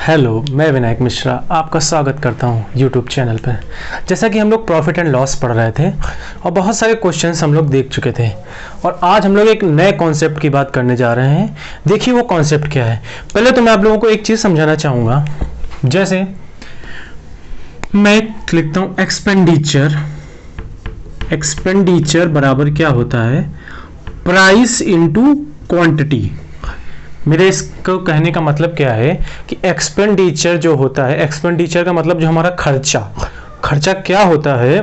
Hello, मैं विनायक मिश्रा आपका स्वागत करता हूं यूट्यूब चैनल पर। जैसा कि हम लोग प्रॉफिट एंड लॉस पढ़ रहे थे और बहुत सारे क्वेश्चंस हम लोग देख चुके थे और आज हम लोग एक नए कॉन्सेप्ट की बात करने जा रहे हैं। देखिए वो कॉन्सेप्ट क्या है। पहले तो मैं आप लोगों को एक चीज़ समझाना चाहूँगा। जैसे मैं लिखता हूँ एक्सपेंडिचर बराबर क्या होता है, प्राइस इंटू क्वांटिटी। मेरे इसको कहने का मतलब क्या है कि एक्सपेंडिचर जो होता है, एक्सपेंडिचर का मतलब जो हमारा खर्चा क्या होता है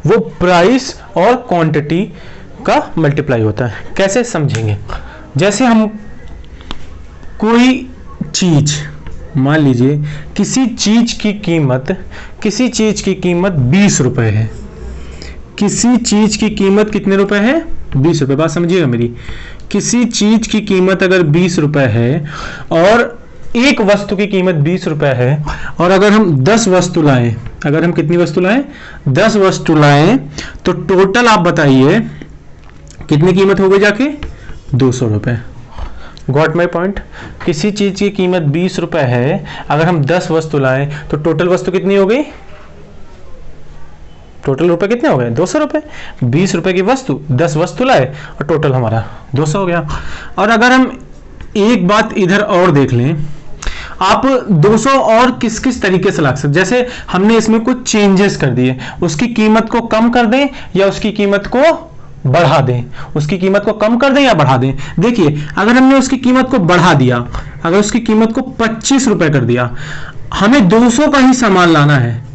वो प्राइस और क्वांटिटी का मल्टीप्लाई होता है। कैसे समझेंगे? जैसे हम कोई चीज, मान लीजिए किसी चीज की कीमत 20 रुपए है। किसी चीज की कीमत कितने रुपए है? 20 रुपए। बात समझिएगा मेरी। किसी चीज की कीमत अगर 20 रुपए है और एक वस्तु की कीमत 20 रुपए है और अगर हम 10 वस्तु लाएं, अगर हम कितनी वस्तु लाएं? 10 वस्तु लाएं तो टोटल आप बताइए कितनी कीमत हो गई जाके? 200 रुपए। Got my point? किसी चीज की कीमत 20 रुपए है, अगर हम 10 वस्तु लाएं तो टोटल वस्तु कितनी हो गई? टोटल रुपए कितने हो गए? 200 रुपए। 20 रुपए की वस्तु, 10 वस्तु लाए और टोटल हमारा 200 हो गया। और अगर हम एक बात इधर और देख लें, आप 200 और किस किस तरीके से ला सकते। जैसे हमने इसमें कुछ चेंजेस कर दिए, उसकी कीमत को कम कर दें या उसकी कीमत को बढ़ा दें, उसकी कीमत को कम कर दें या बढ़ा दें। देखिए अगर हमने उसकी कीमत को बढ़ा दिया, अगर उसकी कीमत को 25 रुपए कर दिया, हमें 200 का ही सामान लाना है,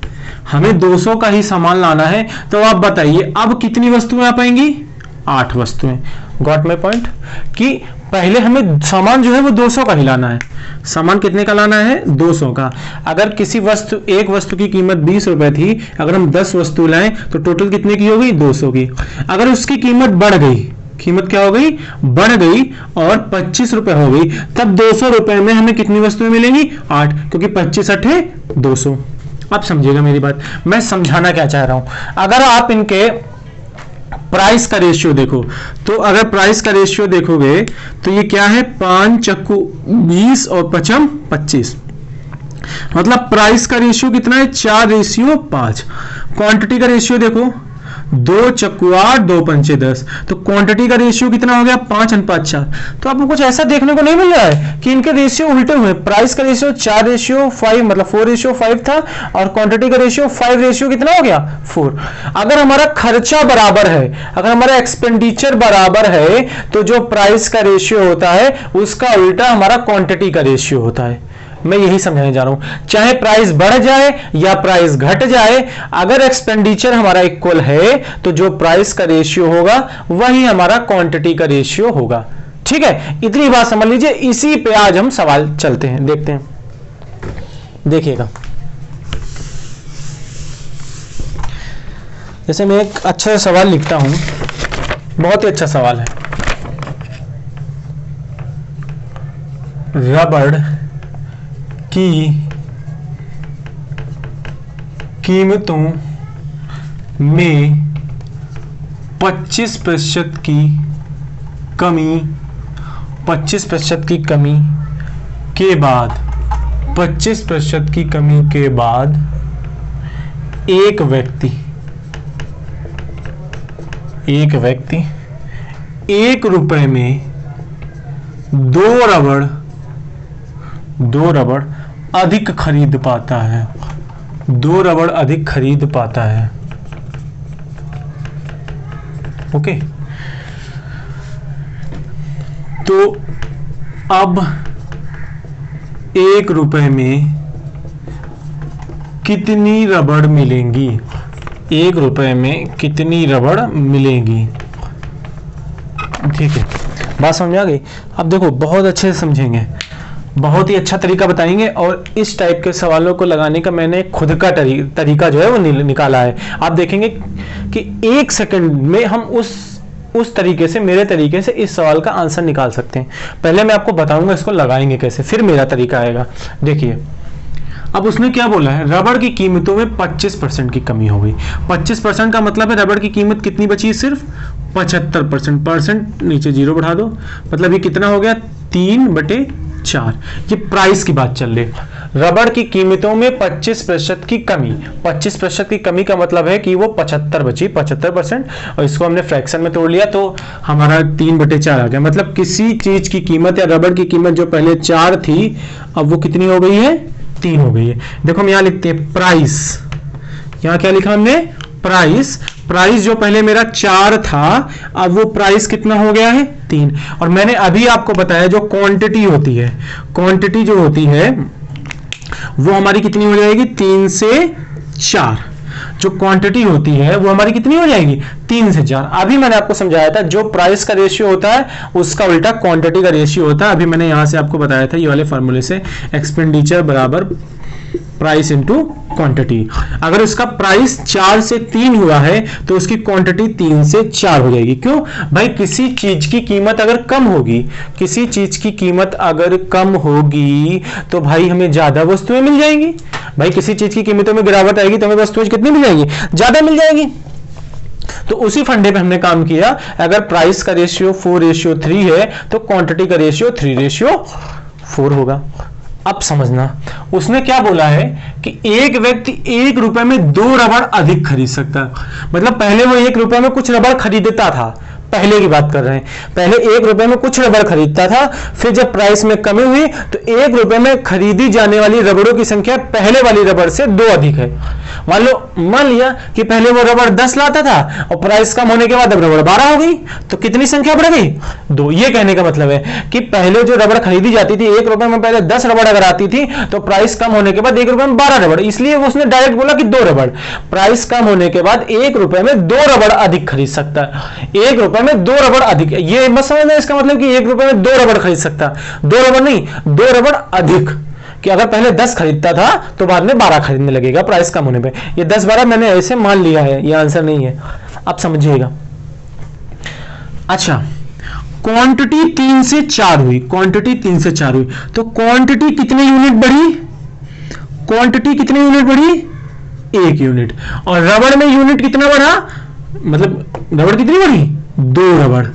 हमें 200 का ही सामान लाना है, तो आप बताइए अब कितनी वस्तुएं आ पाएंगी? 8 वस्तुएं। Got my point? कि पहले हमें सामान जो है वो 200 का ही लाना है। सामान कितने का लाना है? 200 का। अगर किसी वस्तु, एक वस्तु की कीमत 20 रुपए थी, अगर हम 10 वस्तु लाएं तो टोटल कितने की हो गई? 200 की। अगर उसकी कीमत बढ़ गई, कीमत क्या हो गई? बढ़ गई और 25 रुपए हो गई, तब 200 रुपए में हमें कितनी वस्तुएं मिलेंगी? 8, क्योंकि 25 अठे 200। आप समझिएगा मेरी बात, मैं समझाना क्या चाह रहा हूं। अगर आप इनके प्राइस का रेशियो देखो, तो अगर प्राइस का रेशियो देखोगे तो ये क्या है? 5 चक्कू 20 और 5 25। मतलब प्राइस का रेशियो कितना है? 4:5। क्वांटिटी का रेशियो देखो, 2 चक्कू 8, 2 पंचे 10। तो क्वांटिटी का रेशियो कितना हो गया? 5:4। तो आपको कुछ ऐसा देखने को नहीं मिल रहा है कि इनके रेशियो उल्टे हुए। प्राइस का रेशियो 4:5 मतलब 4:5 था और क्वांटिटी का रेशियो 5 कितना हो गया? 4। अगर हमारा खर्चा बराबर है, अगर हमारा एक्सपेंडिचर बराबर है, तो जो प्राइस का रेशियो होता है उसका उल्टा हमारा क्वांटिटी का रेशियो होता है। मैं यही समझाने जा रहा हूं। चाहे प्राइस बढ़ जाए या प्राइस घट जाए, अगर एक्सपेंडिचर हमारा इक्वल है तो जो प्राइस का रेशियो होगा वही हमारा क्वांटिटी का रेशियो होगा। ठीक है, इतनी बात समझ लीजिए। इसी पे आज हम सवाल चलते हैं, देखते हैं। देखिएगा, जैसे मैं एक अच्छा सवाल लिखता हूं, बहुत ही अच्छा सवाल है। रबड़ की कीमतों में 25% की कमी, 25% की कमी के बाद, 25% की कमी के बाद एक व्यक्ति 1 रुपए में 2 रबड़ अधिक खरीद पाता है। 2 रबड़ अधिक खरीद पाता है। ओके, तो अब 1 रुपए में कितनी रबड़ मिलेंगी? 1 रुपए में कितनी रबड़ मिलेंगी? ठीक है, बात समझ आ गई? अब देखो, बहुत अच्छे से समझेंगे, बहुत ही अच्छा तरीका बताएंगे और इस टाइप के सवालों को लगाने का मैंने खुद का तरीका जो है वो निकाला है। आप देखेंगे कि 1 सेकंड में हम उस तरीके से, मेरे तरीके से इस सवाल का आंसर निकाल सकते हैं। पहले मैं आपको बताऊंगा इसको लगाएंगे कैसे, फिर मेरा तरीका आएगा। देखिए, अब उसने क्या बोला है? रबड़ की कीमतों में 25% की कमी हो गई। 25% का मतलब है रबड़ की कीमत कितनी बची है? सिर्फ 75%। परसेंट नीचे 0 बढ़ा दो, मतलब ये कितना हो गया? 3/25। 4। ये प्राइस की बात चल रही है। रबड़ की कीमतों में 25% की कमी। 25% की कमी का मतलब है कि वो 75 बची, 75%, और इसको हमने फ्रैक्शन में तोड़ लिया तो हमारा 3/4 आ गया। मतलब किसी चीज की कीमत या रबड़ की कीमत जो पहले 4 थी अब वो कितनी हो गई है, 3 हो गई है। देखो हम यहां लिखते हैं प्राइस, यहां क्या लिखा हमने, प्राइस। प्राइस जो पहले मेरा 4 था अब वो प्राइस कितना हो गया है, 3। और मैंने अभी आपको बताया जो क्वांटिटी होती है, क्वांटिटी जो होती है वो हमारी कितनी हो जाएगी, 3 से 4। जो क्वांटिटी होती है वो हमारी कितनी हो जाएगी, 3 से 4। अभी मैंने आपको समझाया था जो प्राइस का रेशियो होता है उसका उल्टा क्वांटिटी का रेशियो होता है। अभी मैंने यहां से आपको बताया था ये वाले फॉर्मूले से, एक्सपेंडिचर बराबर प्राइस इनटू क्वांटिटी। अगर उसका प्राइस 4 से 3 हुआ है तो उसकी क्वांटिटी 3 से 4 हो जाएगी। क्यों भाई, किसी चीज की कीमत अगर कम होगी, किसी चीज की कीमत अगर कम होगी तो भाई हमें ज्यादा वस्तुएं मिल जाएंगी। भाई किसी चीज की कीमतों में गिरावट आएगी तो हमें वस्तुएं कितनी मिल जाएंगी, ज्यादा मिल जाएगी। तो उसी फंडे पे हमने काम किया। अगर प्राइस का रेशियो 4:3 है तो क्वांटिटी का रेशियो 3:4 होगा। अब समझना उसने क्या बोला है कि एक व्यक्ति 1 रुपए में 2 रबड़ अधिक खरीद सकता है। मतलब पहले वो 1 रुपए में कुछ रबड़ खरीदता था, पहले की बात कर रहे हैं, पहले 1 रुपए में कुछ रबड़ खरीदता था, फिर जब प्राइस में कमी हुई तो 1 रुपए में खरीदी जाने वाली रबड़ों की संख्या पहले वाली रबड़ से 2 अधिक है। मान लिया कि पहले वो रबड़ 10 लाता था और प्राइस कम होने के बाद अब रबड़ 12 हो गई, तो कितनी संख्या बढ़ गई, 2। ये कहने का मतलब है कि पहले जो रबड़ खरीदी जाती थी 1 रुपए में पहले 10 रबड़ अगर आती थी तो प्राइस कम होने के बाद 1 रुपए में 12 रबड़, इसलिए उसने डायरेक्ट बोला कि 2 रबड़। प्राइस कम होने के बाद 1 रुपए में 2 रबड़ अधिक खरीद सकता है। 1 रुपए में 2 रबड़ अधिक, ये मत समझना इसका मतलब कि 1 रुपए में 2 रबड़ खरीद सकता, 2 रबड़ नहीं, 2 रबड़ अधिक। कि अगर पहले 10 खरीदता था तो बाद में 12 खरीदने लगेगा प्राइस कम होने पे। ये 10-12 मैंने ऐसे मान लिया है, ये आंसर नहीं है, आप समझिएगा। अच्छा, क्वांटिटी 3 से 4 हुई, क्वांटिटी 3 से 4 हुई तो क्वांटिटी कितने यूनिट बढ़ी, क्वांटिटी कितने यूनिट बढ़ी, 1 यूनिट। और रबड़ में यूनिट कितना बढ़ा, मतलब रबड़ कितनी बढ़ी, 2 रबड़।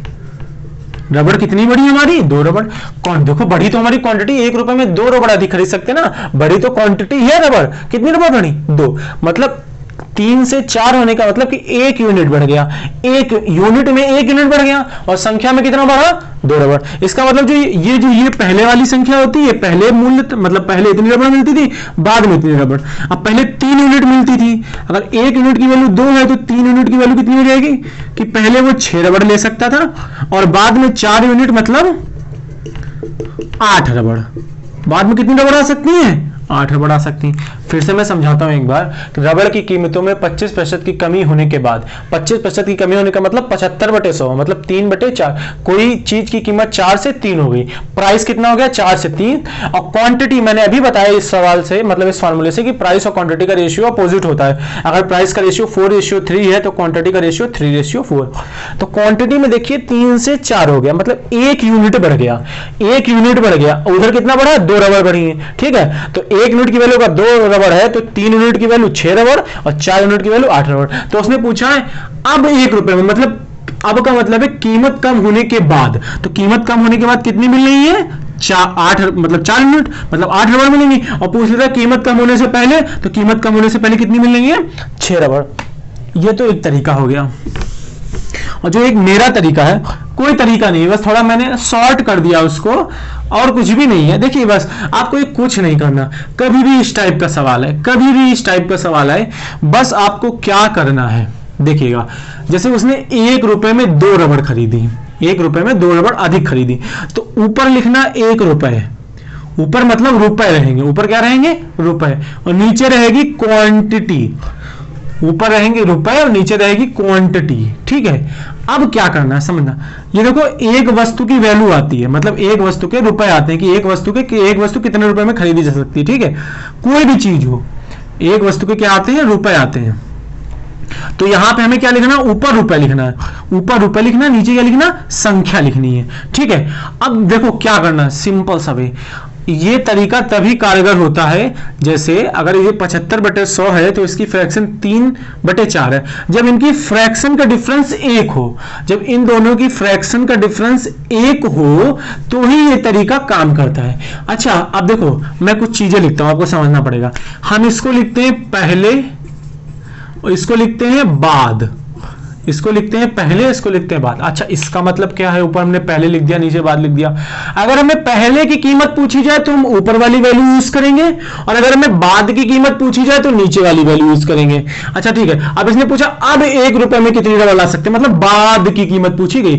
रबड़ कितनी बड़ी हमारी, 2 रबड़। कौन देखो बढ़ी तो हमारी क्वांटिटी, 1 रुपए में 2 रबड़ अधिक खरीद सकते ना, बड़ी तो क्वांटिटी है रबड़, कितनी रबड़ बढ़ी, 2। मतलब 3 से 4 होने का मतलब कि 1 यूनिट बढ़ गया, 1 यूनिट में 1 यूनिट बढ़ गया और संख्या में कितना बढ़ा, 2 रबड़। इसका मतलब जो ये पहले वाली संख्या होती है, पहले मूल्य मतलब पहले इतनी रबड़ मिलती थी, बाद में इतनी रबड़। अब पहले 3 यूनिट मिलती थी, अगर 1 यूनिट की वैल्यू 2 है तो 3 यूनिट की वैल्यू कितनी हो जाएगी कि पहले वो 6 रबड़ ले सकता था और बाद में 4 यूनिट मतलब 8 रबड़। बाद में कितनी रबड़ आ सकती है, 8 रबड़ आ सकती हैं। फिर से मैं समझाता हूं एक बार, रबड़ की कीमतों में 25% की कमी होने के बाद, 25% की कमी होने का मतलब 75/100, मतलब 3/4। कोई चीज की कीमत 4 से 3 हो गई, प्राइस कितना हो गया, 4 से 3। और क्वांटिटी मैंने अभी बताया इस सवाल से, मतलब इस फॉर्मूले से, कि प्राइस और क्वांटिटी का रेशियो अपोजिट होता है। अगर प्राइस का रेशियो 4:3 है तो क्वांटिटी का रेशियो 3:4। तो क्वांटिटी में देखिए 3 से 4 हो गया, मतलब 1 यूनिट बढ़ गया, 1 यूनिट बढ़ गया। उधर कितना बढ़ा, 2 रबड़ बढ़ी है, ठीक है। तो 1 यूनिट की वैल्यू का 2 रबड़ है तो 3 यूनिट की वैल्यू 6 रबड़ और 4 यूनिट की वैल्यू 8 रबड़। तो उसने पूछा है अब 1 रुपए में, मतलब अब का मतलब है कीमत कम होने के बाद। तो कीमत कम होने के बाद कितनी मिल रही है, 8, मतलब 4 यूनिट, मतलब 8 रबड़ मिलेंगी। और पूछ लेता है कीमत कम होने से पहले, तो कीमत कम होने से पहले कितनी मिल रही है, 6 रबड़। ये तो एक तरीका हो गया। और जो एक मेरा तरीका है, कोई तरीका नहीं, बस थोड़ा मैंने शॉर्ट कर दिया उसको, और कुछ भी नहीं है। देखिए बस आपको एक कुछ नहीं करना, कभी भी इस टाइप का सवाल है, कभी भी इस टाइप का सवाल है, बस आपको क्या करना है देखिएगा। जैसे उसने 1 रुपए में 2 रबड़ खरीदी, 1 रुपए में 2 रबड़ अधिक खरीदी, तो ऊपर लिखना 1 रुपए, ऊपर मतलब रुपए रहेंगे, ऊपर क्या रहेंगे, रुपए, और नीचे रहेगी क्वांटिटी। ऊपर रहेंगे रुपए और नीचे रहेगी क्वांटिटी, ठीक है। अब क्या करना है समझना, ये देखो एक वस्तु की वैल्यू आती है, मतलब एक वस्तु के रुपए आते हैं कि एक वस्तु कितने रुपए में खरीदी जा सकती है, ठीक है। कोई भी चीज हो, एक वस्तु के क्या आते हैं, रुपए आते हैं। तो यहां पे हमें क्या लिखना, ऊपर रुपए लिखना है, ऊपर रुपए लिखना है, नीचे क्या लिखना, संख्या लिखनी है, ठीक है। अब देखो क्या करना है, सिंपल सा वे, ये तरीका तभी कारगर होता है, जैसे अगर ये 75/100 है तो इसकी फ्रैक्शन 3/4 है। जब इनकी फ्रैक्शन का डिफरेंस 1 हो, जब इन दोनों की फ्रैक्शन का डिफरेंस 1 हो तो ही ये तरीका काम करता है। अच्छा अब देखो, मैं कुछ चीजें लिखता हूं, आपको समझना पड़ेगा। हम इसको लिखते हैं पहले और इसको लिखते हैं बाद, इसको लिखते हैं पहले, इसको लिखते हैं बाद। अच्छा इसका मतलब क्या है? ऊपर हमने पहले लिख दिया, नीचे बाद लिख दिया। अगर हमें पहले की कीमत पूछी जाए तो हम ऊपर वाली वैल्यू यूज करेंगे, और अगर हमें बाद की कीमत पूछी जाए तो नीचे वाली वैल्यू यूज करेंगे। अच्छा ठीक है, अब इसने पूछा अब 1 रुपए में कितनी डबल ला सकते हैं, मतलब बाद की कीमत पूछी गई।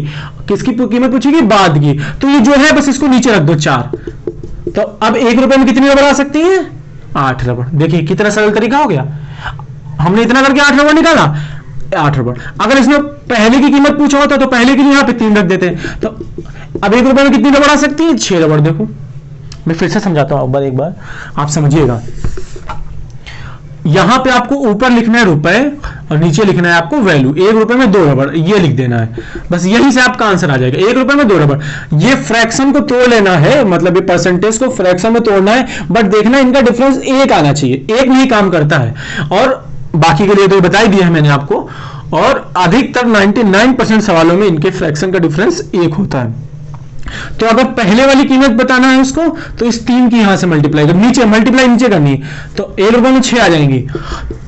किसकी कीमत पूछी गई? बाद की। तो ये जो है बस इसको नीचे रख दो 4। तो अब 1 रुपए में कितनी रबड़ आ सकती है? 8 रबड़। देखिए कितना सरल तरीका हो गया, हमने इतना करके 8 रबड़ निकाला, 8 रबड़। अगर इसमें पहले की कीमत पूछा होता तो पहले की यहां पे 3 रख देते। तो अब 1 रुपए में कितनी रबड़ आ सकती है? 6 रबड़। देखो मैं फिर से समझाता हूं, एक बार आप समझिएगा। यहां पे आपको ऊपर लिखना है रुपए और नीचे लिखना है आपको वैल्यू। 1 रुपए में 2 रबड़, ये लिख देना है बस, यही से आपका आंसर आ जाएगा। 1 रुपए में 2 रबड़। ये फ्रैक्शन को तोड़ लेना है, मतलब ये परसेंटेज को फ्रैक्शन में तोड़ना है, बट देखना इनका डिफरेंस 1 आना चाहिए। 1 नहीं काम करता है, और बाकी के लिए तो बता ही दिया है मैंने आपको। और अधिकतर 99% सवालों में इनके फ्रैक्शन का डिफरेंस 1 होता है। तो अगर पहले वाली कीमत बताना है उसको तो इस 3 की यहां से मल्टीप्लाई कर, नीचे मल्टीप्लाई नीचे करनी है, तो 1 रुपए में 6 आ जाएंगी।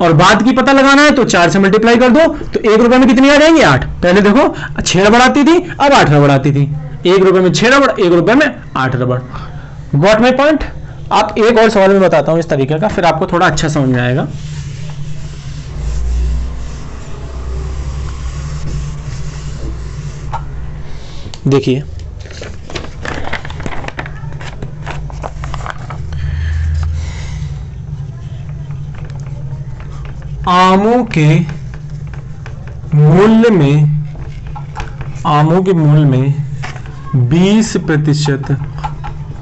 और बाद की पता लगाना है तो 4 से मल्टीप्लाई कर दो, तो 1 रुपए में कितनी आ जाएंगी? 8। पहले देखो 6 रबड़ आती थी, अब 8 रबड़ आती थी। 1 रुपए में 6 रबड़, 1 रुपए में 8 रबड़। Got my point? आप एक और सवाल में बताता हूं इस तरीके का, फिर आपको थोड़ा अच्छा समझ में आएगा। देखिए आमों के मूल्य में 20%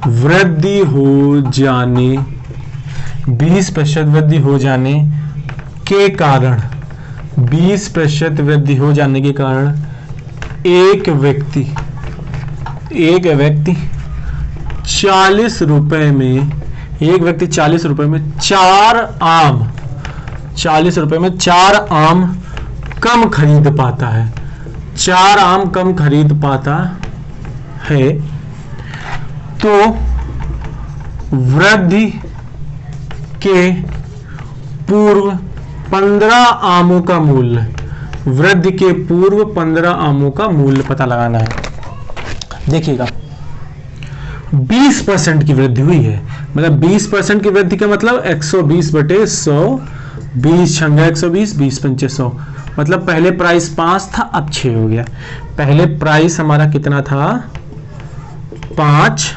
वृद्धि हो जाने 20% वृद्धि हो जाने के कारण 20% वृद्धि हो जाने के कारण एक व्यक्ति 40 रुपए में 40 रुपए में 4 आम कम खरीद पाता है। 4 आम कम खरीद पाता है, तो वृद्धि के पूर्व 15 आमों का मूल्य, वृद्धि के पूर्व 15 आमों का मूल्य पता लगाना है। देखिएगा 20% की वृद्धि हुई है, मतलब 20% की वृद्धि का मतलब 120/100, 20 छंगा 120, 20 पंचे 100। मतलब पहले प्राइस 5 था, अब 6 हो गया। पहले प्राइस हमारा कितना था? 5,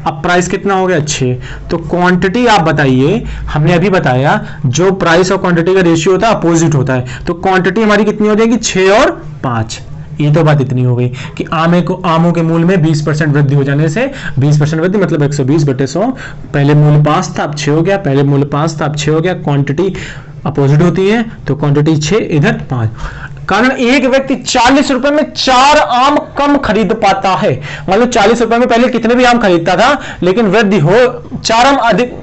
अब प्राइस कितना हो गया? 6। तो क्वांटिटी आप बताइए, हमने अभी बताया जो प्राइस और क्वांटिटी का रेशियो होता है अपोजिट होता है, तो क्वांटिटी हमारी कितनी हो जाएगी? 6 और 5। ये तो बात इतनी हो गई कि आमों के मूल्य में 20% वृद्धि हो जाने से 20% वृद्धि मतलब 120/100। पहले मूल्य 5 था, अब 6 हो गया। पहले मूल्य 5 था, अब 6 हो गया। क्वांटिटी अपोजिट होती है, तो क्वांटिटी 6, इधर 5। कारण एक व्यक्ति 40 रुपए में 4 आम कम खरीद पाता है। मतलब 40 रुपए में पहले कितने भी आम खरीदता था, लेकिन वृद्धि हो 4 आम अधिक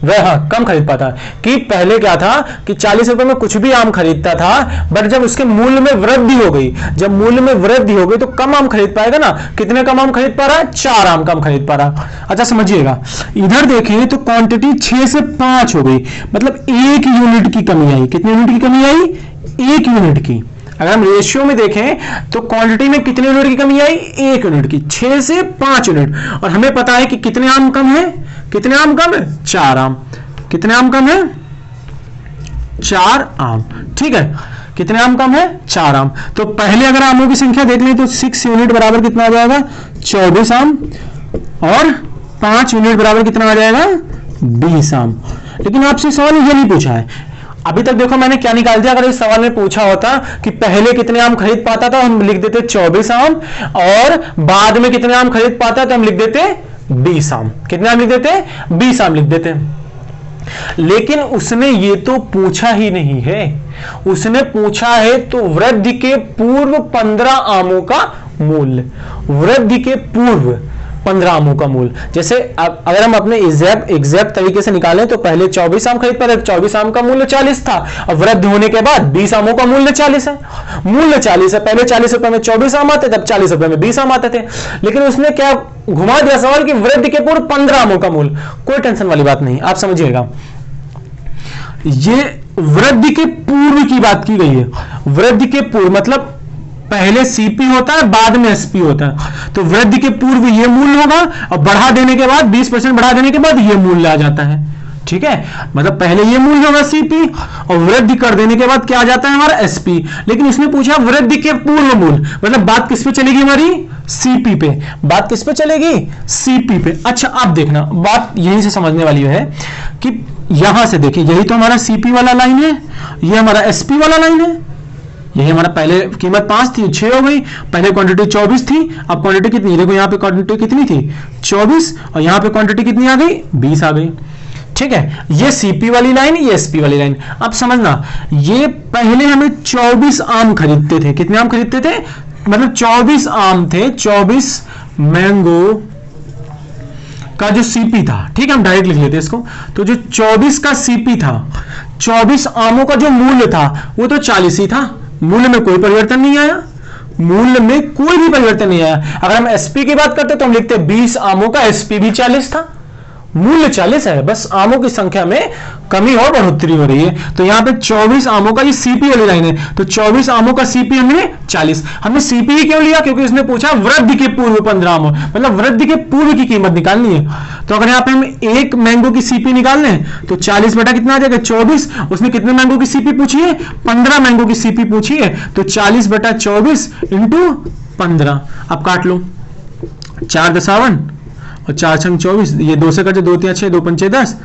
वह कम खरीद पाता है। कि पहले क्या था कि 40 रुपए में कुछ भी आम खरीदता था, बट जब उसके मूल्य में वृद्धि हो गई, जब मूल्य में वृद्धि हो गई तो कम आम खरीद पाएगा ना। कितने कम आम खरीद पा रहा है? 4 आम कम खरीद पा रहा। अच्छा समझिएगा, इधर देखिए तो क्वांटिटी 6 से 5 हो गई, मतलब 1 यूनिट की कमी आई। कितने यूनिट की कमी आई? 1 यूनिट की। अगर हम रेशियो में देखें तो क्वांटिटी में कितने यूनिट की कमी आई? 1 यूनिट की। 6 से 5 यूनिट। और हमें पता है कि कितने आम कम है? कितने आम कम है? 4 आम। कितने आम कम है? 4 आम। ठीक है, कितने आम कम है? 4 आम। तो पहले अगर आमों की संख्या देख लें तो 6 यूनिट बराबर कितना आ जाएगा? 24 आम। और 5 यूनिट बराबर कितना आ जाएगा? 20 आम। लेकिन आपसे सवाल ये नहीं पूछा है अभी तक। देखो मैंने क्या निकाल दिया। अगर इस सवाल में पूछा होता कि पहले कितने आम खरीद पाता था, हम लिख देते 24 आम, और बाद में कितने आम खरीद पाता तो हम लिख देते 20 आम। कितने आम लिख देते? 20 आम लिख देते। लेकिन उसने ये तो पूछा ही नहीं है। उसने पूछा है तो वृद्धि के पूर्व 15 आमों का मूल्य। वृद्धि के पूर्व 15 आमों का मूल। जैसे अगर हम अपने एग्जैक्ट तरीके से निकालें तो पहले 24 आम खरीद पर 24 आम का मूल्य 40 था, और वृद्धि होने के बाद 20 आमों का मूल्य 40 है। मूल्य 40 है, पहले 40 रुपए में 24 आम आते, तब 40 रुपए में 20 आम आते थे, लेकिन उसने क्या घुमा दिया सवाल कि वृद्धि के पूर्व 15 आमों का मूल। कोई टेंशन वाली बात नहीं, आप समझिएगा, ये वृद्धि के पूर्व की बात की गई है। वृद्धि के पूर्व मतलब पहले सीपी होता है, बाद में एसपी होता है, तो वृद्धि के पूर्व ये मूल्य होगा, और बढ़ा देने के बाद 20% बढ़ा देने के बाद ये मूल्य आ जाता है। ठीक है, मतलब पहले ये मूल्य होगा सीपी, और वृद्धि कर देने के बाद क्या आ जाता है हमारा एसपी। लेकिन उसने पूछा वृद्धि के पूर्व मूल्य, मतलब बात किस पे चलेगी हमारी, सीपी पे। बात किस पे चलेगी, सीपी पे। अच्छा आप देखना, बात यहीं से समझने वाली है कि यहां से देखिए, यही तो हमारा सीपी वाला लाइन है, ये हमारा एसपी वाला लाइन है। यही हमारा पहले कीमत 5 थी, 6 हो गई, पहले क्वांटिटी 24 थी, अब क्वांटिटी कितनी, देखो यहाँ पे क्वांटिटी कितनी थी 24, और यहाँ पे क्वांटिटी कितनी आ गई 20 आ गई। ठीक है, ये सीपी वाली लाइन, ये एसपी वाली लाइन। अब समझना, ये पहले हमें 24 आम खरीदते थे, कितने आम खरीदते थे, मतलब 24 आम थे, 24 मैंगो का जो सीपी था। ठीक है, हम डायरेक्ट लिख लेते इसको, तो जो 24 का सीपी था, 24 आमों का जो मूल्य था वो तो 40 ही था, मूल्य में कोई परिवर्तन नहीं आया, मूल्य में कोई भी परिवर्तन नहीं आया। अगर हम एसपी की बात करते तो हम लिखते 20 आमों का एसपी भी 40 था, मूल्य 40 है, बस आमों की संख्या में कमी और बढ़ोतरी हो रही है। तो यहां पे 24 आमों का ये सीपी वाली लाइन है, तो 24 आमों का सीपी हमने 40। हमने सीपी ही क्यों लिया, क्योंकि उसने पूछा वृद्धि के पूर्व 15 आमों, मतलब वृद्धि के पूर्व की कीमत निकालनी है। तो अगर यहाँ पे हम एक मैंगो की सीपी निकाल लें तो 40 बटा कितना आ जाएगा 24। उसने कितने मैंगो की सीपी पूछी है, 15 मैंगो की सीपी पूछी है, तो 40 बटा 24 इंटू 15। अब काट लो, 4 दशावन और 4 छंग 24, ये 2 से कटे 2 3 6, 2 पंचे 10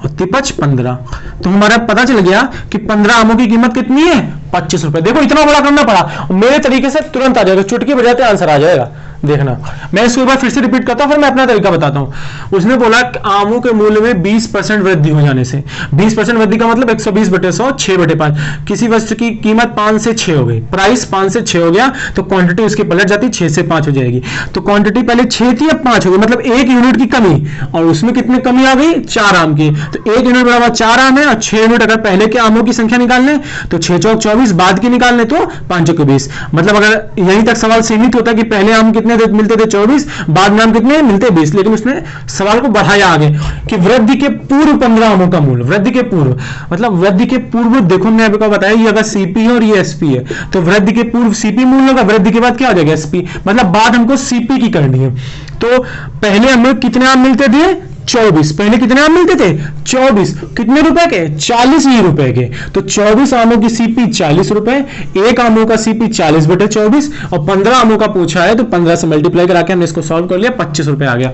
और 5 15। तो हमारा पता चल गया कि 15 आमों की कीमत कितनी है 25 रुपए। देखो इतना बड़ा करना पड़ा, मेरे तरीके से तुरंत आ जाएगा, चुटकी बजाते आंसर आ जाएगा। देखना, मैं इसको एक बार फिर से रिपीट करता हूं, फिर मैं अपना तरीका बताता हूं। उसने बोला कि आमों के मूल्य में 20% वृद्धि हो जाने से, 20% वृद्धि का मतलब 120 बटे 100, 6 बटे 5। किसी वस्तु की कीमत 5 से 6 हो गई, प्राइस 5 से 6 हो गया, तो क्वांटिटी उसकी पलट जाती 6 से 5 हो जाएगी। तो क्वांटिटी पहले 6 थी, अब 5 हो गई, मतलब 1 यूनिट की कमी, और उसमें कितनी कमी आ गई 4 आम की। तो 1 यूनिट बराबर 4 आम है, और 6 यूनिट अगर पहले के आमों की संख्या निकालने तो 6 चौक 24, बाद की निकालने तो 5 चौक 20। मतलब अगर यहीं तक सवाल सीमित होता कि पहले आम कितने मिलते थे 24, बाद में आम कितने मिलते 20, लेकिन उसने सवाल को बढ़ाया आगे कि वृद्धि के पूर्व 15 आमों का मूल्य। वृद्धि के पूर्व मतलब वृद्धि के पूर्व, देखो मैं आपको बताया ये अगर सीपी है और ये एसपी है, तो वृद्धि के पूर्व सीपी मूल्य होगा, वृद्धि के बाद क्या हो जाएगा एसपी, मतलब बात हमको सीपी की करनी है। तो पहले हमें कितने आम मिलते थे 24, पहले कितने आम मिलते थे 24, कितने रुपए के 40 ही रुपए के। तो 24 आमों की सीपी 40 रुपए, एक आमों का सीपी 40 बटे 24, और 15 आमों का पूछा है तो 15 से मल्टीप्लाई करा के हमने इसको सॉल्व कर लिया, 25 रुपए आ गया।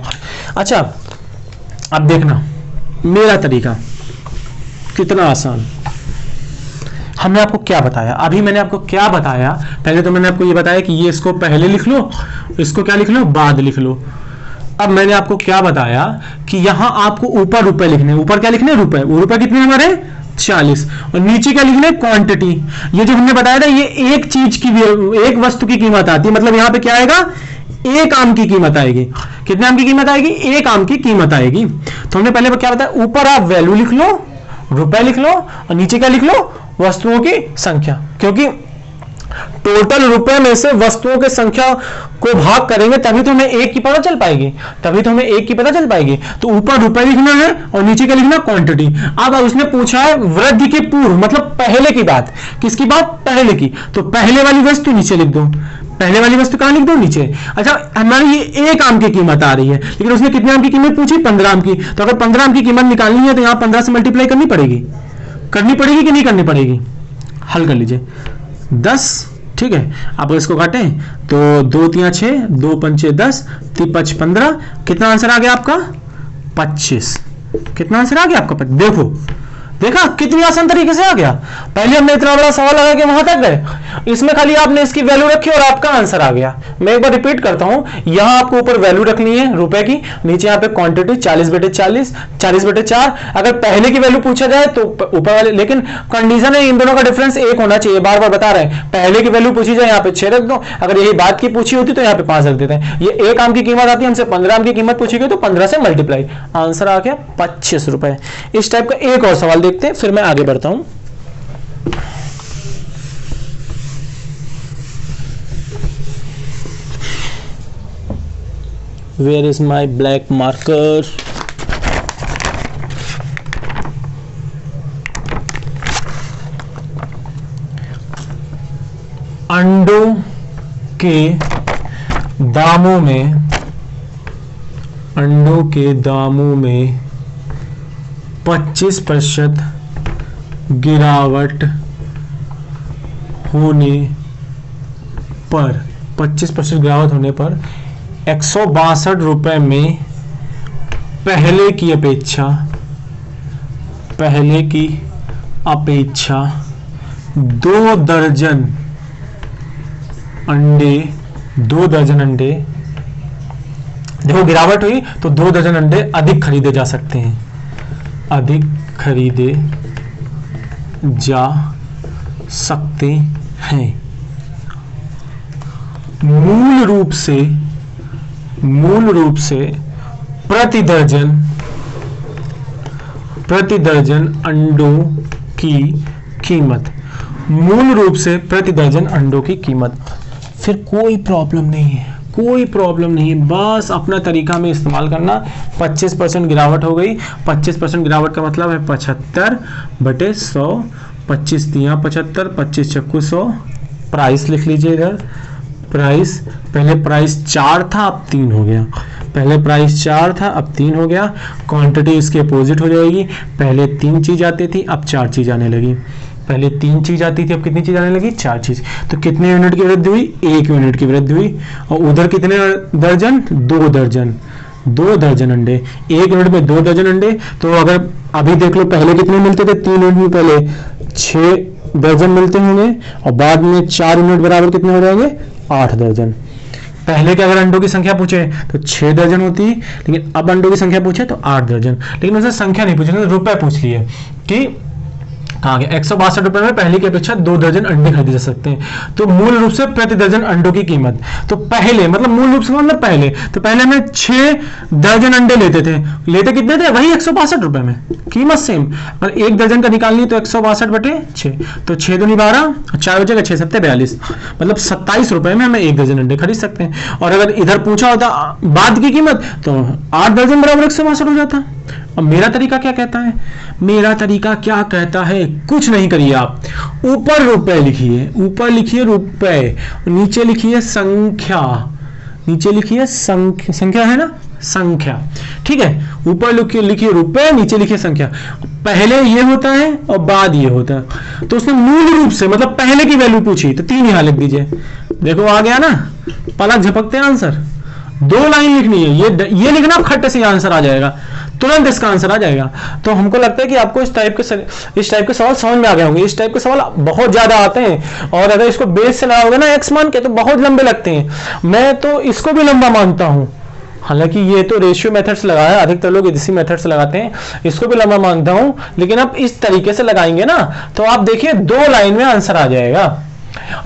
अच्छा अब देखना मेरा तरीका कितना आसान। हमने आपको क्या बताया, अभी मैंने आपको क्या बताया, पहले तो मैंने आपको ये बताया कि ये इसको पहले लिख लो, इसको क्या लिख लो बाद लिख लो। अब मैंने आपको क्या बताया कि यहां आपको ऊपर रुपए लिखने, ऊपर क्या लिखने रुपए, वो रुपए कितने हमारे 40, और नीचे क्या लिखने क्वांटिटी। ये जो हमने बताया था ये एक चीज की, एक वस्तु की कीमत आती है, मतलब यहां पे क्या आएगा एक आम की कीमत आएगी। कितने आम की कीमत आएगी, एक आम की कीमत आएगी। तो हमने पहले क्या बताया, ऊपर आप वैल्यू लिख लो, रुपए लिख लो, और नीचे क्या लिख लो वस्तुओं की संख्या, क्योंकि टोटल रुपए में से वस्तुओं की संख्या को भाग करेंगे तभी तो हमें एक की पता चल पाएगी, तभी तो हमें एक की पता चल पाएगी। तो ऊपर रुपए लिखना है और नीचे क्या लिखना क्वांटिटी। अब उसने पूछा है वृद्धि के पूर्व, मतलब पहले की बात, किसकी बात पहले की, तो पहले वाली वस्तु नीचे लिख दो, पहले वाली वस्तु कहां लिख दो नीचे। अच्छा हमारी ये एक आम की कीमत आ रही है, लेकिन उसने कितने आम की कीमत पूछी 15 आम की, तो अगर 15 आम की कीमत निकालनी है तो यहां 15 से मल्टीप्लाई करनी पड़ेगी कि नहीं करनी पड़ेगी। हल कर लीजिए 10, ठीक है। आप इसको काटें तो 2 3 6, 2 पंचे 10, 3 5 15, कितना आंसर आ गया आपका 25। कितना आंसर आ गया आपका 25। देखो देखा कितनी आसान तरीके से आ गया। पहले हमने इतना बड़ा सवाल लगा के वहां तक गए, इसमें खाली आपने इसकी वैल्यू रखी और आपका आंसर आ गया। मैं एक बार रिपीट करता हूं, यहां आपको ऊपर वैल्यू रखनी है रुपए की, नीचे यहां पे क्वांटिटी 40/40, 40/4। अगर पहले की वैल्यू पूछा जाए तो ऊपर वाले, लेकिन कंडीशन है इन दोनों का डिफरेंस 1 होना चाहिए। बार बार बता रहे हैं, पहले की वैल्यू पूछी जाए यहाँ पे 6 रख दो, अगर यही बात की पूछी होती तो यहाँ पे 5 रख देते हैं। ये 1 आम की कीमत आती है, हमसे 15 आम की कीमत पूछी गई तो 15 से मल्टीप्लाई, आंसर आ गया 25 रुपए। इस टाइप का एक और सवाल देखते हैं, फिर मैं आगे बढ़ता हूं। Where is my black marker? अंडों के दामों में, अंडों के दामों में 25% गिरावट होने पर, 25% गिरावट होने पर 162 रुपए में पहले की अपेक्षा 2 दर्जन अंडे, देखो गिरावट हुई तो 2 दर्जन अंडे अधिक खरीदे जा सकते हैं, अधिक खरीदे जा सकते हैं। मूल रूप से प्रति दर्जन अंडों की कीमत, मूल रूप से प्रति दर्जन अंडों की कीमत। फिर कोई प्रॉब्लम नहीं है, कोई प्रॉब्लम नहीं है, बस अपना तरीका में इस्तेमाल करना। 25% गिरावट हो गई, 25% गिरावट का मतलब है 75/100, 25 तिया 75, 25 चक्कू 100। प्राइस लिख लीजिए इधर, प्राइस, पहले प्राइस 4 था अब 3 हो गया, पहले प्राइस 4 था अब 3 हो गया। क्वांटिटी इसके अपोजिट हो जाएगी, पहले 3 चीज आती थी अब 4 चीज आने लगी, पहले 3 चीज आती थी अब कितनी चीज आने लगी, 4 चीज। तो कितने यूनिट की वृद्धि हुई, 1 यूनिट की वृद्धि हुई। और उधर कितने दर्जन, 2 दर्जन, 2 दर्जन अंडे, 1 यूनिट में 2 दर्जन अंडे। तो अगर अभी देख लो पहले कितने मिलते थे, 3 यूनिट में पहले 6 दर्जन मिलते होंगे और बाद में 4 यूनिट बराबर कितने हो जाएंगे, 8 दर्जन। पहले के अगर अंडों की संख्या पूछे तो 6 दर्जन होती, लेकिन अब अंडों की संख्या पूछे तो 8 दर्जन। लेकिन उसे संख्या नहीं पूछी, रुपए पूछ लिए कि कहाँ गया, 162 रुपए में पहले की अपेक्षा 2 दर्जन अंडे खरीदे जा सकते हैं। तो मूल रूप से प्रति दर्जन अंडों की कीमत, तो पहले मतलब मूल रूप से मतलब पहले, तो पहले हमें 6 दर्जन अंडे लेते थे, लेते कितने थे, वही 162 रुपए में, कीमत सेम, पर 1 दर्जन का निकालनी तो 162/6, तो 6 दूनी 12, 4 बचेगा 6 7 42, मतलब 27 रुपए में हमें 1 दर्जन अंडे खरीद सकते हैं। और अगर इधर पूछा होता बाद की कीमत तो 8 दर्जन बराबर 162 हो जाता। अब मेरा तरीका क्या कहता है, मेरा तरीका क्या कहता है, कुछ नहीं करिए आप, ऊपर रुपए लिखिए, ऊपर लिखिए रुपए, नीचे लिखिए संख्या, नीचे लिखिए संख्या है ना, संख्या, ठीक है। ऊपर लिखिए रुपए, नीचे लिखिए संख्या। पहले ये होता है और बाद ये होता है, तो उसने मूल रूप से मतलब पहले की वैल्यू पूछी तो 3 यहां लिख दीजिए। देखो आ गया ना, पलक झपकते आंसर। 2 लाइन लिखनी है, ये लिखना, खट्टे से आंसर आ जाएगा, तुरंत इसका आंसर आ जाएगा। तो हमको लगता है कि आपको इस टाइप के सवाल समझ में आ गए होंगे। इस टाइप के सवाल बहुत ज्यादा आते हैं और अगर इसको बेस से लगाओगे ना एक्स मान के तो बहुत लंबे लगते हैं। मैं तो इसको भी लंबा मानता हूं, हालांकि ये तो रेशियो मेथड से लगा है, अधिकतर लोग इसी मेथड से लगाते हैं, इसको भी लंबा मानता हूं। लेकिन आप इस तरीके से लगाएंगे ना तो आप देखिए 2 लाइन में आंसर आ जाएगा।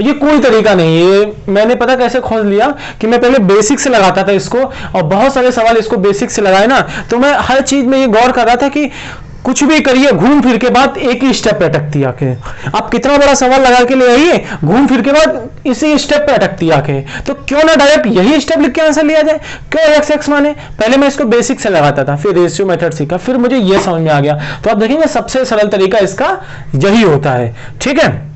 ये कोई तरीका नहीं है, ये मैंने पता कैसे खोज लिया कि मैं पहले बेसिक से लगाता था इसको, और बहुत सारे सवाल इसको बेसिक से लगाए ना, तो मैं हर चीज में ये गौर कर रहा था कि कुछ भी करिए घूम फिर के बाद एक ही स्टेप पे अटकती आके। आप कितना बड़ा सवाल लगा के ले आइए, घूम फिर के बाद इसी स्टेप पे अटकती आके, तो क्यों ना डायरेक्ट यही स्टेप लिख के आंसर लिया जाए, क्यों एक्स एक्स माने। पहले मैं इसको बेसिक से लगाता था, फिर रेशियो मेथड सीखा, फिर मुझे ये समझ में आ गया। तो आप देखेंगे सबसे सरल तरीका इसका यही होता है, ठीक है।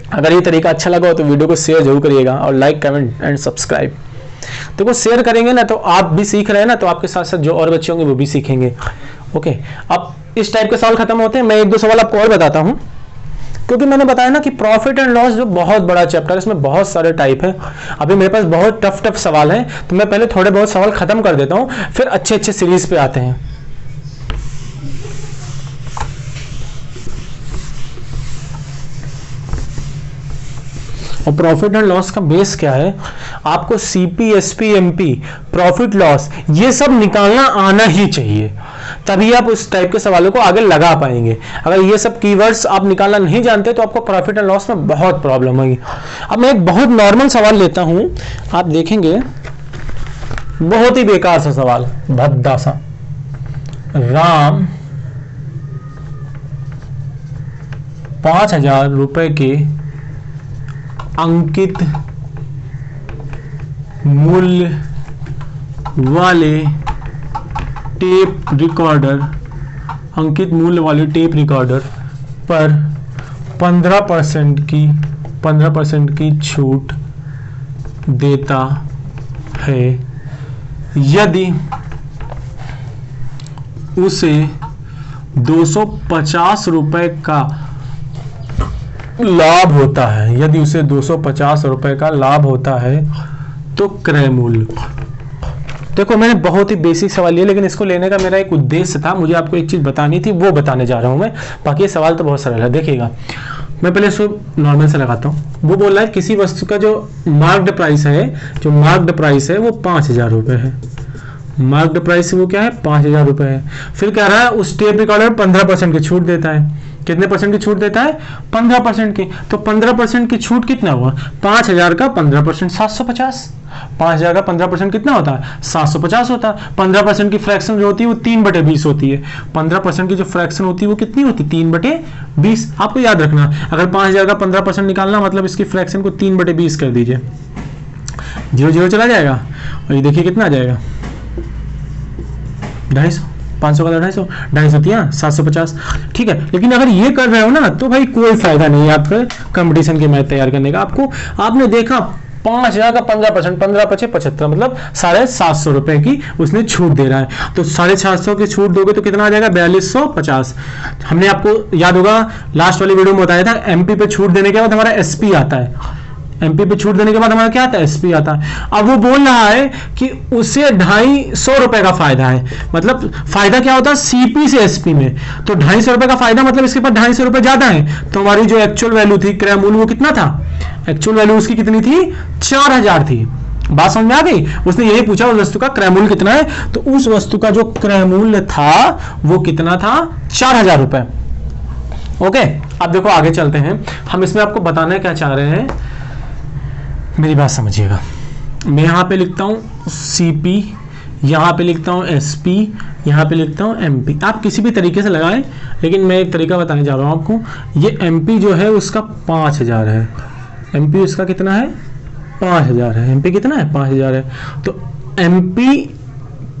अगर ये तरीका अच्छा लगा हो तो वीडियो को शेयर जरूर करिएगा और लाइक कमेंट एंड सब्सक्राइब। देखो शेयर करेंगे ना तो आप भी सीख रहे हैं ना, तो आपके साथ साथ जो और बच्चे होंगे वो भी सीखेंगे। ओके, अब इस टाइप के सवाल खत्म होते हैं। मैं 1-2 सवाल आपको और बताता हूं, क्योंकि मैंने बताया ना कि प्रॉफिट एंड लॉस जो बहुत बड़ा चैप्टर है, इसमें बहुत सारे टाइप है। अभी मेरे पास बहुत टफ सवाल है, तो मैं पहले थोड़े बहुत सवाल खत्म कर देता हूं, फिर अच्छे सीरीज पे आते हैं। और प्रॉफिट एंड लॉस का बेस क्या है, आपको CP, SP, MP, profit loss, ये सब निकालना आना ही चाहिए, तभी आप उस टाइप के सवालों को आगे लगा पाएंगे। अगर ये सब कीवर्ड्स आप निकालना नहीं जानते तो आपको प्रॉफिट एंड लॉस में बहुत प्रॉब्लम होगी। अब मैं एक बहुत नॉर्मल सवाल लेता हूं, आप देखेंगे बहुत ही बेकार सा सवाल, भद्दा सा। राम 5,000 रुपए के अंकित मूल्य वाले टेप रिकॉर्डर, अंकित मूल्य वाले टेप रिकॉर्डर पर 15% की छूट देता है यदि उसे 250 रुपए का लाभ होता है, यदि उसे 250 रुपए का लाभ होता है तो क्रय मूल्य। देखो मैंने बहुत ही बेसिक सवाल लिया, लेकिन इसको लेने का मेरा एक उद्देश्य था, मुझे आपको एक चीज बतानी थी, वो बताने जा रहा हूं मैं। बाकी ये सवाल तो बहुत सरल है। देखिएगा मैं पहले इसको नॉर्मल से लगाता हूँ। वो बोल रहा है किसी वस्तु का जो मार्क्ड प्राइस है, वो 5,000 रुपए है। मार्क्ड प्राइस वो क्या है, 5,000 रुपए है। फिर कह रहा है उस टेप रिकॉर्डर 15% की छूट देता है। कितने परसेंट की छूट देता है, 15% की। तो 15% की छूट कितना हुआ, 5,000 का 15% 750। 5,000 का 15% कितना होता है, 750 होता है। 15% की फ्रैक्शन जो होती है वो 3/20 होती है। 15% की जो फ्रैक्शन होती है वो कितनी होती है, 3/20। आपको याद रखना, अगर 5,000 का 15% निकालना मतलब इसकी फ्रैक्शन को 3/20 कर दीजिए, 0 चला जाएगा और ये देखिए कितना आ जाएगा, 250। 500 का 250 दिया 750, ठीक है। लेकिन अगर ये कर रहे हो ना तो भाई कोई फायदा नहीं है आपके कंपटीशन के मैथ तैयार करने का। आपने देखा 5,000 का 15%, 15×5 75, मतलब 750 रुपए की उसने छूट दे रहा है। तो 750 की छूट दोगे तो कितना आ जाएगा, 4250। हमने आपको याद होगा लास्ट वाली वीडियो में बताया था, एमपी पे छूट देने के बाद हमारा एसपी आता है। एमपी पे छूट देने के बाद हमारा क्या आता है, एसपी आता है। अब वो बोल रहा है कि उसे 250 रुपए का फायदा है। मतलब फायदा क्या होता है, सीपी से एसपी में। तो 250 रुपए का फायदा मतलब इसके पास 250 रुपए ज्यादा है। तो हमारी जो एक्चुअल वैल्यू थी क्रय मूल्य वो कितना था, एक्चुअल वैल्यू उसकी कितनी थी, 4,000 थी। बात समझ में आ गई। उसने यही पूछा उस वस्तु का क्रय मूल्य कितना है, तो उस वस्तु का जो क्रय मूल्य था वो कितना था, 4,000 रुपए। ओके, अब देखो आगे चलते हैं। हम इसमें आपको बताना क्या चाह रहे हैं, मेरी बात समझिएगा। मैं यहां पे लिखता हूं सीपी, यहां पे लिखता हूं एसपी, यहां पे लिखता हूं एमपी। आप किसी भी तरीके से लगाएं, लेकिन मैं एक तरीका बताने जा रहा हूं आपको। ये एमपी जो है उसका 5,000 है, एमपी उसका कितना है, 5,000 है। एमपी कितना है, 5,000 है। तो एमपी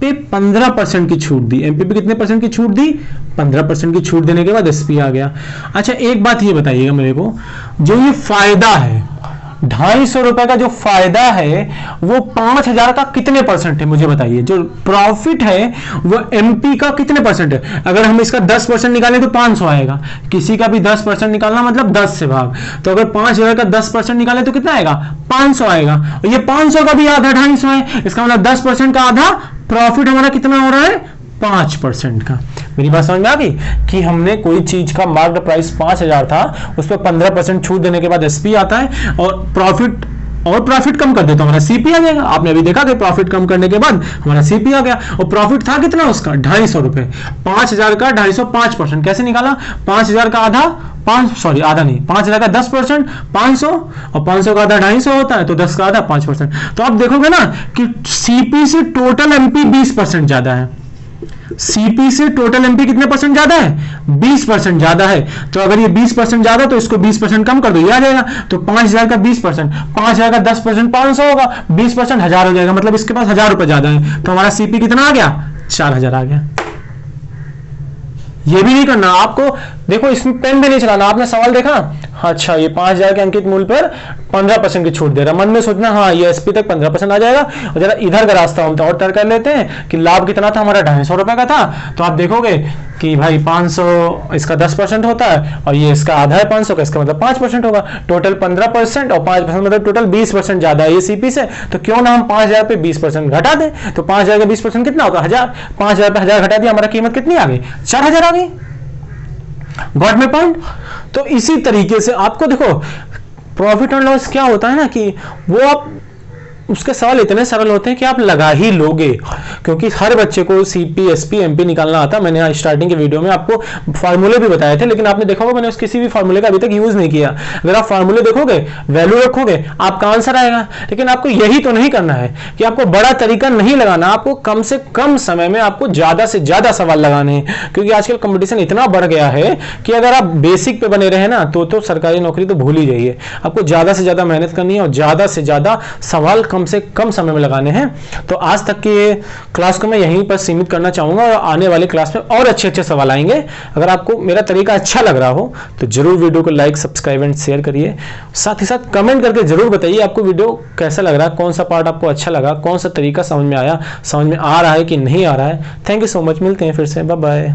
पे 15% की छूट दी। एमपी पे कितने परसेंट की छूट दी, 15% की छूट देने के बाद एसपी आ गया। अच्छा एक बात ये बताइएगा मेरे को, जो ये फायदा है 250 रुपए का जो फायदा है वो 5,000 का कितने परसेंट है, मुझे बताइए। जो प्रॉफिट है वो एमपी का कितने परसेंट है। अगर हम इसका 10% निकालें तो 500 आएगा। किसी का भी 10% निकालना मतलब 10 से भाग। तो अगर 5,000 का 10% निकालें तो कितना आएगा, 500 आएगा। और ये 500 का भी आधा 250 है। इसका मतलब 10% का आधा प्रॉफिट हमारा कितना हो रहा है, 5% का। मेरी बात समझ में आ गई कि हमने कोई चीज का मार्क्ड प्राइस 5,000 था, उस पर 15% छूट देने के बाद एसपी आता है और प्रॉफिट कम कर देता हमारा सीपी आ जाएगा। आपने अभी देखा कि प्रॉफिट कम करने के बाद हमारा सीपी आ गया। और प्रॉफिट था कितना उसका, 250 रुपए। 5,000 का 250 5%। कैसे निकाला, 5,000 का आधा, आधा नहीं, 5,000 का 10% 500, और 500 का आधा 250 होता है, तो 10 का आधा 5%। तो आप देखोगे ना कि सीपी से टोटल एमपी 20% ज्यादा है। सीपी से टोटल एमपी कितने परसेंट ज्यादा है, 20% ज्यादा है। तो अगर ये 20% ज्यादा तो इसको 20% कम कर दो, ये आ जाएगा। तो 5,000 का 20%, 5,000 का 10% 500 होगा, 20% 1,000 हो जाएगा। मतलब इसके पास 1,000 रुपए ज्यादा है। तो हमारा सीपी कितना आ गया, 4,000 आ गया। ये भी नहीं करना आपको, देखो इसमें पेन भी नहीं चलाना। आपने सवाल देखा, अच्छा ये 5,000 के अंकित मूल्य पर 15% की छूट दे रहा है। मन में सोचना हाँ ये एसपी तक 15% आ जाएगा। और जरा इधर का रास्ता हम तो और तय कर लेते हैं कि लाभ कितना था हमारा, 250 रुपए का था। तो आप देखोगे कि भाई 500 इसका 10% होता है और ये इसका आधा है 500 का, इसका मतलब 5% होगा। टोटल 15% और 5% मतलब टोटल 20% ज्यादा है ये सीपी से। तो क्यों ना हम 5,000 पे 20% घटा दें। तो 5,000 का 20% कितना होगा, 1,000। 5,000 पे 1,000 घटा दिया, हमारा कीमत कितनी आ गई, 4,000 आ गई। Got my point. तो इसी तरीके से आपको देखो प्रॉफिट एंड लॉस क्या होता है ना कि वो आप उसके सवाल इतने सरल होते हैं कि आप लगा ही लोगे, क्योंकि हर बच्चे को सीपी, एसपी, एमपी निकालना आता है। मैंने स्टार्टिंग के वीडियो में आपको फार्मूले भी बताए थे, लेकिन आपने देखा होगा मैंने किसी भी फार्मूले का अभी तक यूज नहीं किया। अगर आप फार्मूले देखोगे, वैल्यू रखोगे, आपका आंसर आएगा। लेकिन आपको यही तो नहीं करना है कि आपको बड़ा तरीका नहीं लगाना, आपको कम से कम समय में आपको ज्यादा से ज्यादा सवाल लगाने हैं, क्योंकि आजकल कंपटीशन इतना बढ़ गया है कि अगर आप बेसिक पे बने रहे ना तो सरकारी नौकरी तो भूल ही जाइए। आपको ज्यादा से ज्यादा मेहनत करनी है और ज्यादा से ज्यादा सवाल कम से कम समय में लगाने हैं। तो आज तक की क्लास को मैं यहीं पर सीमित करना चाहूंगा और आने वाली क्लास में और अच्छे अच्छे सवाल आएंगे। अगर आपको मेरा तरीका अच्छा लग रहा हो तो जरूर वीडियो को लाइक, सब्सक्राइब एंड शेयर करिए। साथ ही साथ कमेंट करके जरूर बताइए आपको वीडियो कैसा लग रहा है, कौन सा पार्ट आपको अच्छा लगा, कौन सा तरीका समझ में आया, समझ में आ रहा है कि नहीं आ रहा है। थैंक यू सो मच, मिलते हैं फिर से, बाय बाय।